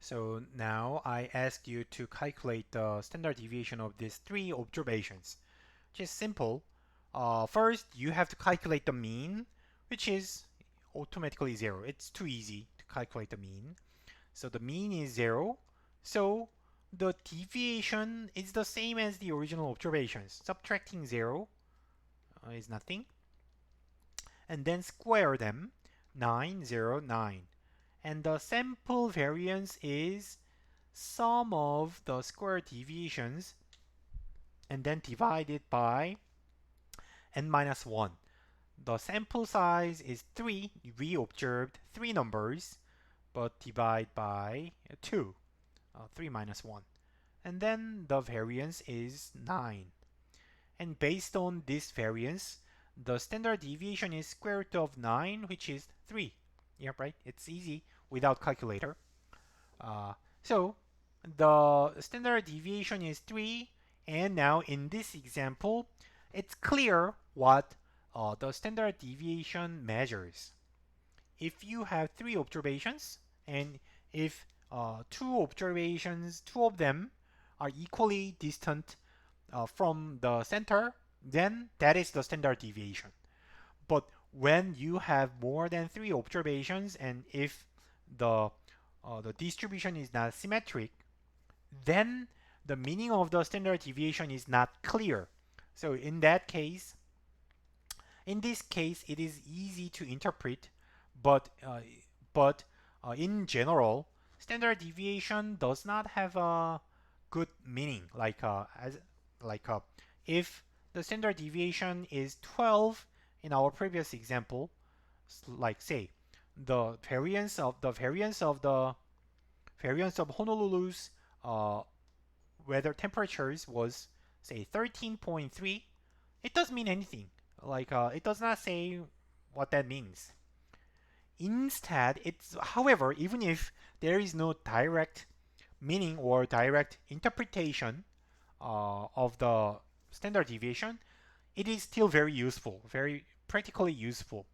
So now I ask you to calculate the standard deviation of these three observations. Just simple. First, you have to calculate the mean, which is automatically 0. It's too easy to calculate the mean. So the mean is 0. So the deviation is the same as the original observations. Subtracting 0 is nothing. And then square them, 9, 0, 9. And the sample variance is sum of the square deviations and then divide it by n minus 1. The sample size is 3. We observed 3 numbers, but divide by 2, 3 minus 1. And then the variance is 9. And based on this variance, the standard deviation is square root of 9, which is 3. Yep, right? It's easy without calculator. So the standard deviation is 3, and now in this example, it's clear what the standard deviation measures. If you have 3 observations, and if two observations, 2 of them are equally distant from the center, then that is the standard deviation. But when you have more than 3 observations, and if the the distribution is not symmetric, then the meaning of the standard deviation is not clear. So in this case, it is easy to interpret, but in general, standard deviation does not have a good meaning. Like if the standard deviation is 12 in our previous example, like say the variance of Honolulu's weather temperatures was say 13.3, it doesn't mean anything. It does not say what that means. Instead, it's however, even if there is no direct meaning or direct interpretation of the standard deviation, it is still very useful, very practically useful.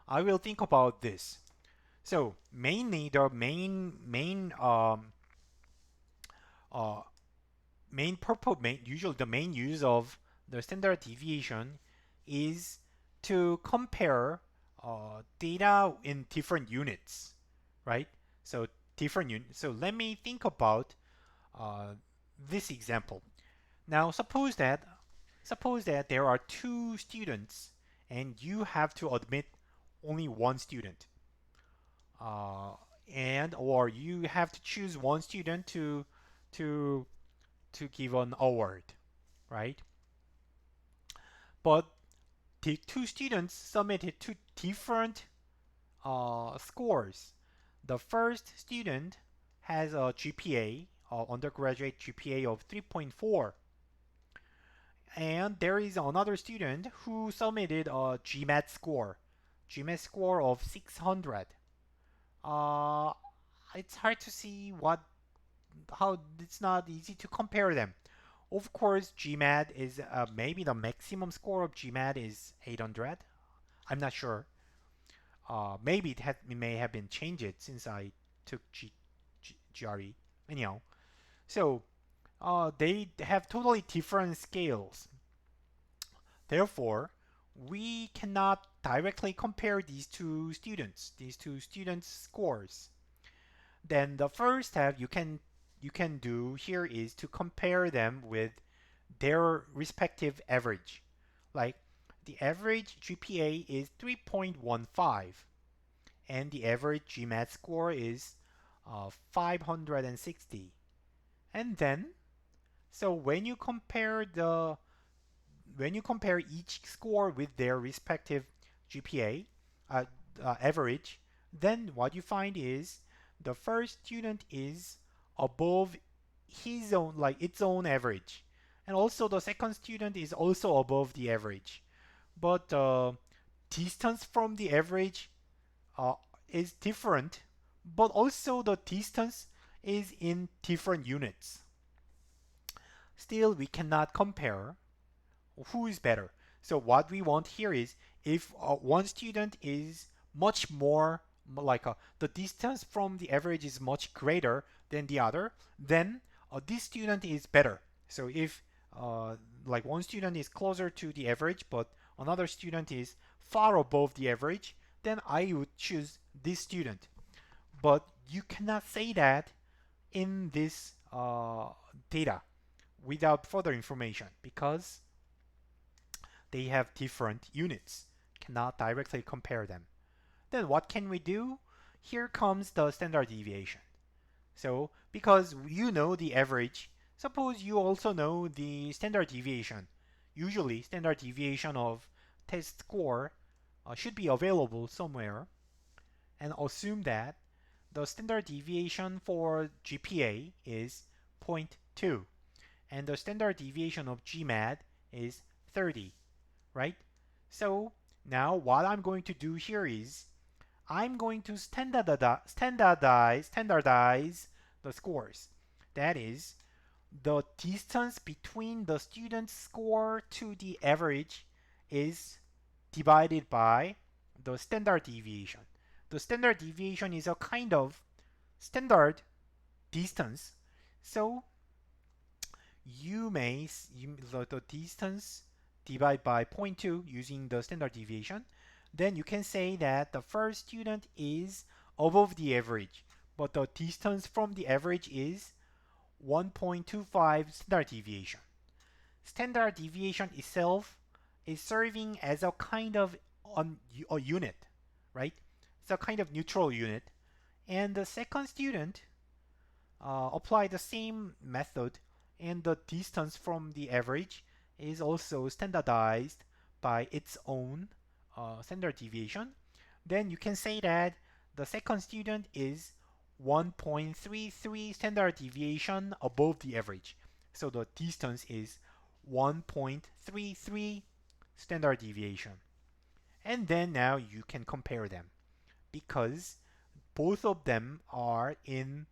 I will think about this. So mainly the uh, usually the main use of the standard deviation is to compare data in different units, right? So So let me think about uh, this example. Now suppose that there are 2 students and you have to admit only 1 student, uh, and or you have to choose 1 student to to give an award, right? But the 2 students submitted 2 different scores. The first student has a GPA, undergraduate GPA of 3.4, and there is another student who submitted a GMAT score of 600. Uh, it's hard to see how it's not easy to compare them. Of course, GMAT is maybe the maximum score of GMAT is 800. I'm not sure. Maybe it may have been changed since I took GRE. Anyhow, so they have totally different scales. Therefore, we cannot directly compare these two students' scores. Then the first step you can do here is to compare them with their respective average. Like the average GPA is 3.15 and the average GMAT score is 560. And then, so when you compare each score with their respective GPA average, then what you find is the first student is above his own like its own average, and also the second student is also above the average. But distance from the average uh, is different, but also the distance is in different units. Still, we cannot compare who is better. So what we want here is if one student is much more the distance from the average is much greater than the other, then this student is better. So if like one student is closer to the average, but another student is far above the average, then I would choose this student. But you cannot say that in this data without further information because they have different units. Cannot directly compare them. Then what can we do? Here comes the standard deviation. So because you know the average, suppose you also know the standard deviation. Usually standard deviation of test score should be available somewhere, and assume that the standard deviation for GPA is zero point 0.2 and the standard deviation of GMAT is 30, right? So now what I'm going to do here is I'm going to standardize the scores. That is, the distance between the student's score to the average is divided by the standard deviation. The standard deviation is a kind of standard distance. So the distance divide by zero point 0.2 using the standard deviation. Then you can say that the first student is above the average, but the distance from the average is 1.25 standard deviation. Standard deviation itself is serving as a kind of a unit, right? It's a kind of neutral unit. And the second student apply the same method, and the distance from the average is also standardized by its own standard deviation. Then you can say that the second student is 1.33 standard deviation above the average. So the distance is 1.33 standard deviation. And then now you can compare them because both of them are in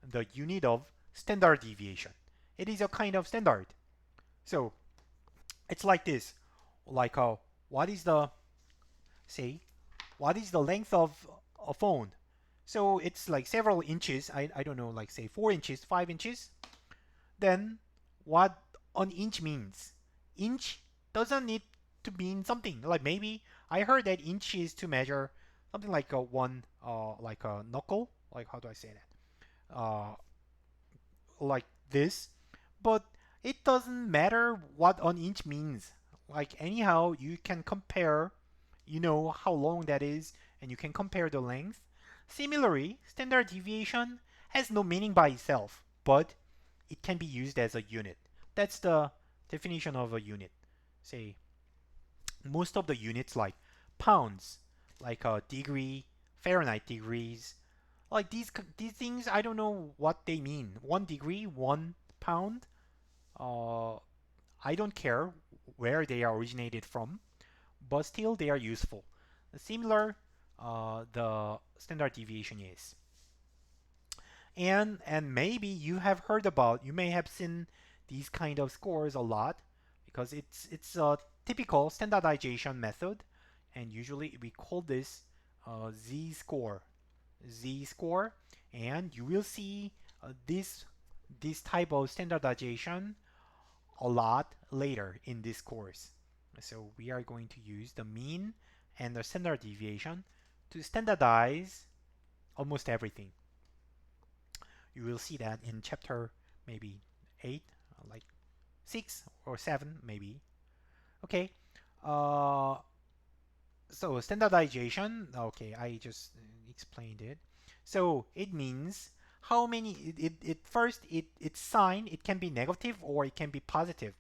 the unit of standard deviation. It is a kind of standard. So it's like this, like what is the say what is the length of a phone? So it's like several inches. I don't know, like say 4 inches, 5 inches. Then what an inch means? Inch doesn't need to mean something. Like maybe I heard that inch is to measure something like a one, like a knuckle. Like how do I say that? Like this. But it doesn't matter what an inch means. Like anyhow, you can compare, you know how long that is, and you can compare the length. Similarly, standard deviation has no meaning by itself, but it can be used as a unit. That's the definition of a unit. Say, most of the units like pounds, like a degree, Fahrenheit degrees, like these things, I don't know what they mean. 1 degree, 1 pound. Uh, I don't care where they are originated from, but still they are useful. Similar, the standard deviation is. And maybe you have heard about, you may have seen these kind of scores a lot because it's a typical standardization method, and usually we call this z score, z score, and you will see this type of standardization a lot later in this course. So we are going to use the mean and the standard deviation to standardize almost everything. You will see that in chapter maybe 8, like 6 or 7 maybe. Okay. Uh, so standardization, okay, I just explained it. So it means how many, its sign, it can be negative or it can be positive.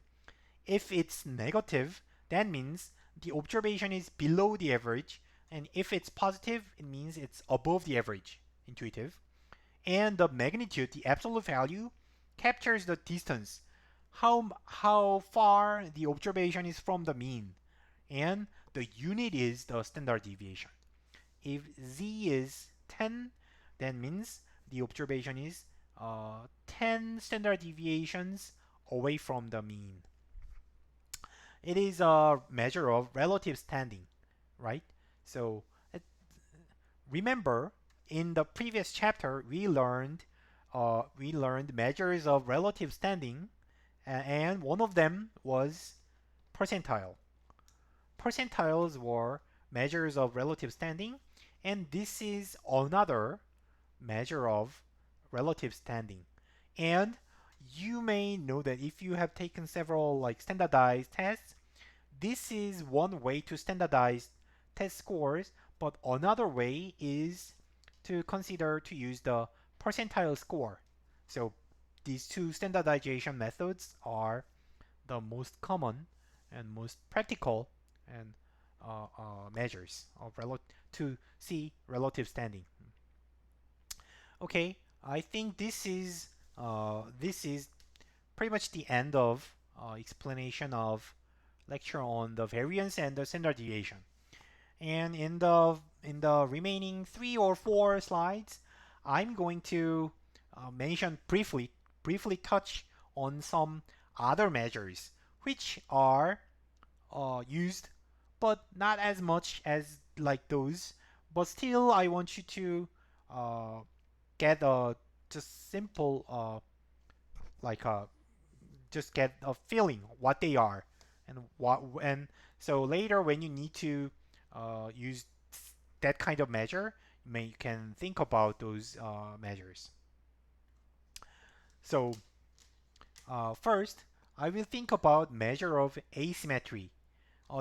If it's negative, that means the observation is below the average, and if it's positive, it means it's above the average, intuitive. And the magnitude, the absolute value, captures the distance, how far the observation is from the mean, and the unit is the standard deviation. If z is 10, that means the observation is 10 standard deviations away from the mean. It is a measure of relative standing, right? So, Remember, in the previous chapter, we learned measures of relative standing, and one of them was percentile. Percentiles were measures of relative standing, and this is another measure of relative standing. And you may know that if you have taken several like standardized tests, this is one way to standardize test scores, but another way is to consider to use the percentile score. So these two standardization methods are the most common and most practical and measures of to see relative standing. Okay, I think this is pretty much the end of explanation of lecture on the variance and the standard deviation. And in the remaining 3 or 4 slides, I'm going to mention briefly touch on some other measures which are used, but not as much as like those. But still, I want you to uh, get a just simple like a just get a feeling what they are and so later when you need to use that kind of measure, you can think about those measures. So first, I will think about measure of asymmetry.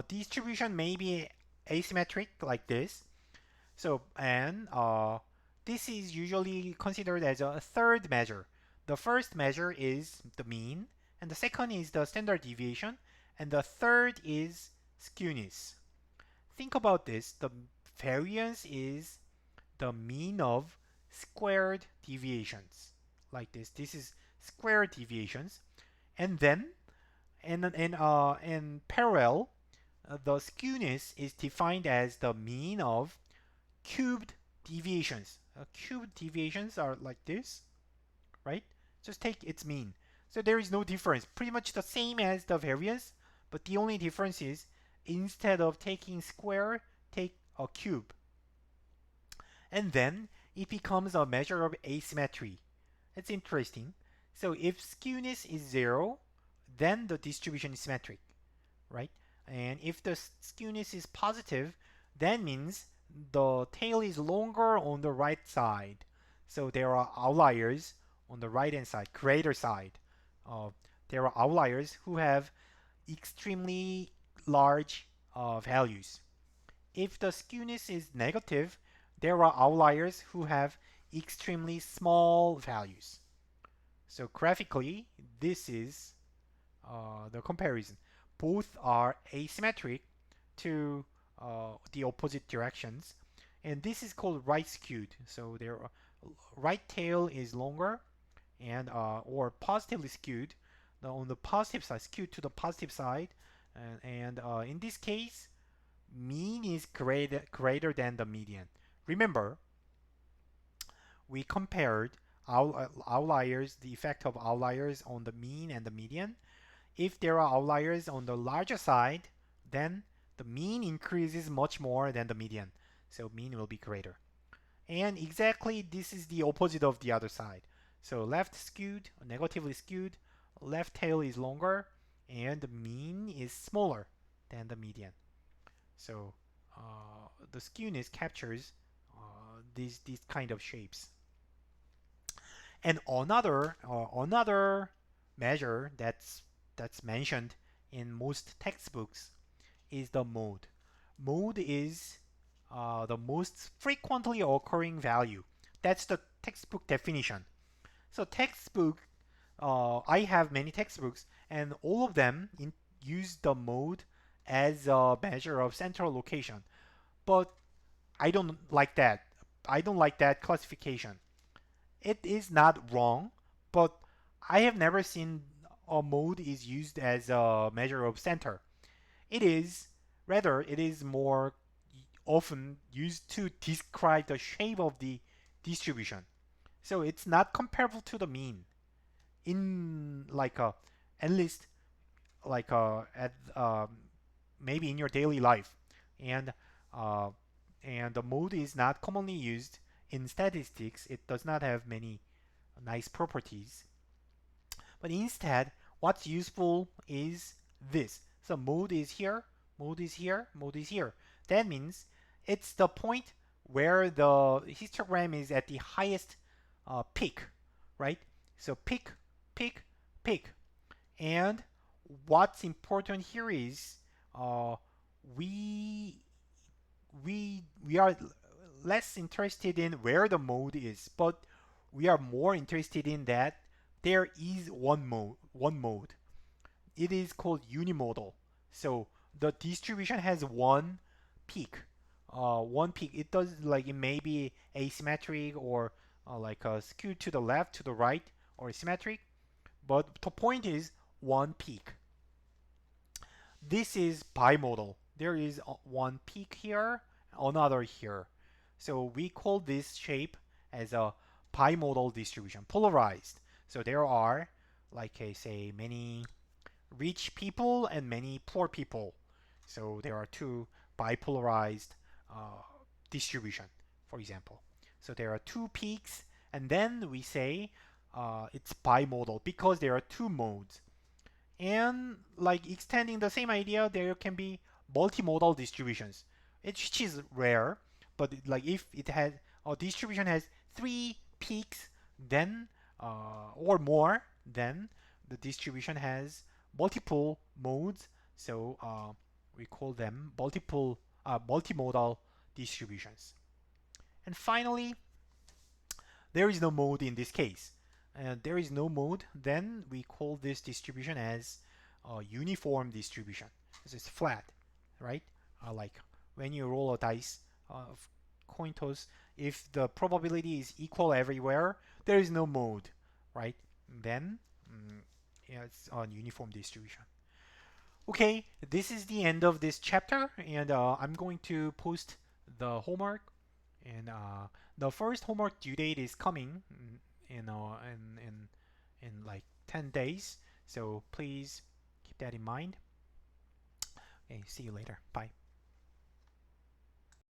Distribution may be asymmetric like this. So and this is usually considered as a third measure. The first measure is the mean, and the second is the standard deviation, and the third is skewness. Think about this. The variance is the mean of squared deviations. Like this. This is squared deviations. And then in parallel, the skewness is defined as the mean of cubed deviations. Cubed deviations are like this, right? Just take its mean. So there is no difference. Pretty much the same as the variance, but the only difference is instead of taking square, take a cube. And then it becomes a measure of asymmetry. It's interesting. So if skewness is 0, then the distribution is symmetric, right? And if the skewness is positive, that means the tail is longer on the right side. So there are outliers on the right hand side, greater side. Uh, there are outliers who have extremely large values. If the skewness is negative, there are outliers who have extremely small values. So graphically, this is the comparison. Both are asymmetric to the opposite directions, and this is called right skewed. So their right tail is longer and or positively skewed. On the positive side, skewed to the positive side, and in this case, mean is greater than the median. Remember, we compared outliers, the effect of outliers on the mean and the median. If there are outliers on the larger side, then the mean increases much more than the median. So mean will be greater. And exactly this is the opposite of the other side. So left skewed, negatively skewed, left tail is longer, and the mean is smaller than the median. So the skewness captures these kind of shapes. And another measure that's mentioned in most textbooks is the mode. Mode is the most frequently occurring value. That's the textbook definition. So I have many textbooks, and all of them use the mode as a measure of central location. But I don't like that. I don't like that classification. It is not wrong, but I have never seen a mode is used as a measure of center. It is rather it is more often used to describe the shape of the distribution. So it's not comparable to the mean in like a at least at maybe in your daily life, and uh, and the mode is not commonly used in statistics. It does not have many nice properties. But instead, what's useful is this. So mode is here, mode is here, mode is here. That means it's the point where the histogram is at the highest peak, right? So peak, peak, peak. And what's important here is uh, we we are less interested in where the mode is, but we are more interested in that there is one mode. It is called unimodal. So the distribution has one peak. It does, like, it may be asymmetric or like skewed to the left, to the right, or symmetric, but the point is one peak. This is bimodal. There is one peak here, another here. So we call this shape as a bimodal distribution, polarized. So there are, like I say, many rich people and many poor people. So there are two bipolarized uh, distribution, for example. So there are two peaks, and then we say it's bimodal because there are two modes. And like extending the same idea, there can be multimodal distributions, which is rare. But like if it has a distribution has three peaks, then or more, then the distribution has multiple modes. So we call them multimodal distributions. And finally, there is no mode in this case. And there is no mode, then we call this distribution as a uniform distribution. This is flat, right? Like when you roll a dice of coin toss, if the probability is equal everywhere, there is no mode, right? Then yeah, it's a uniform distribution. Okay, this is the end of this chapter, and I'm going to post the homework. And the first homework due date is coming in like 10 days. So please keep that in mind. Okay, see you later. Bye.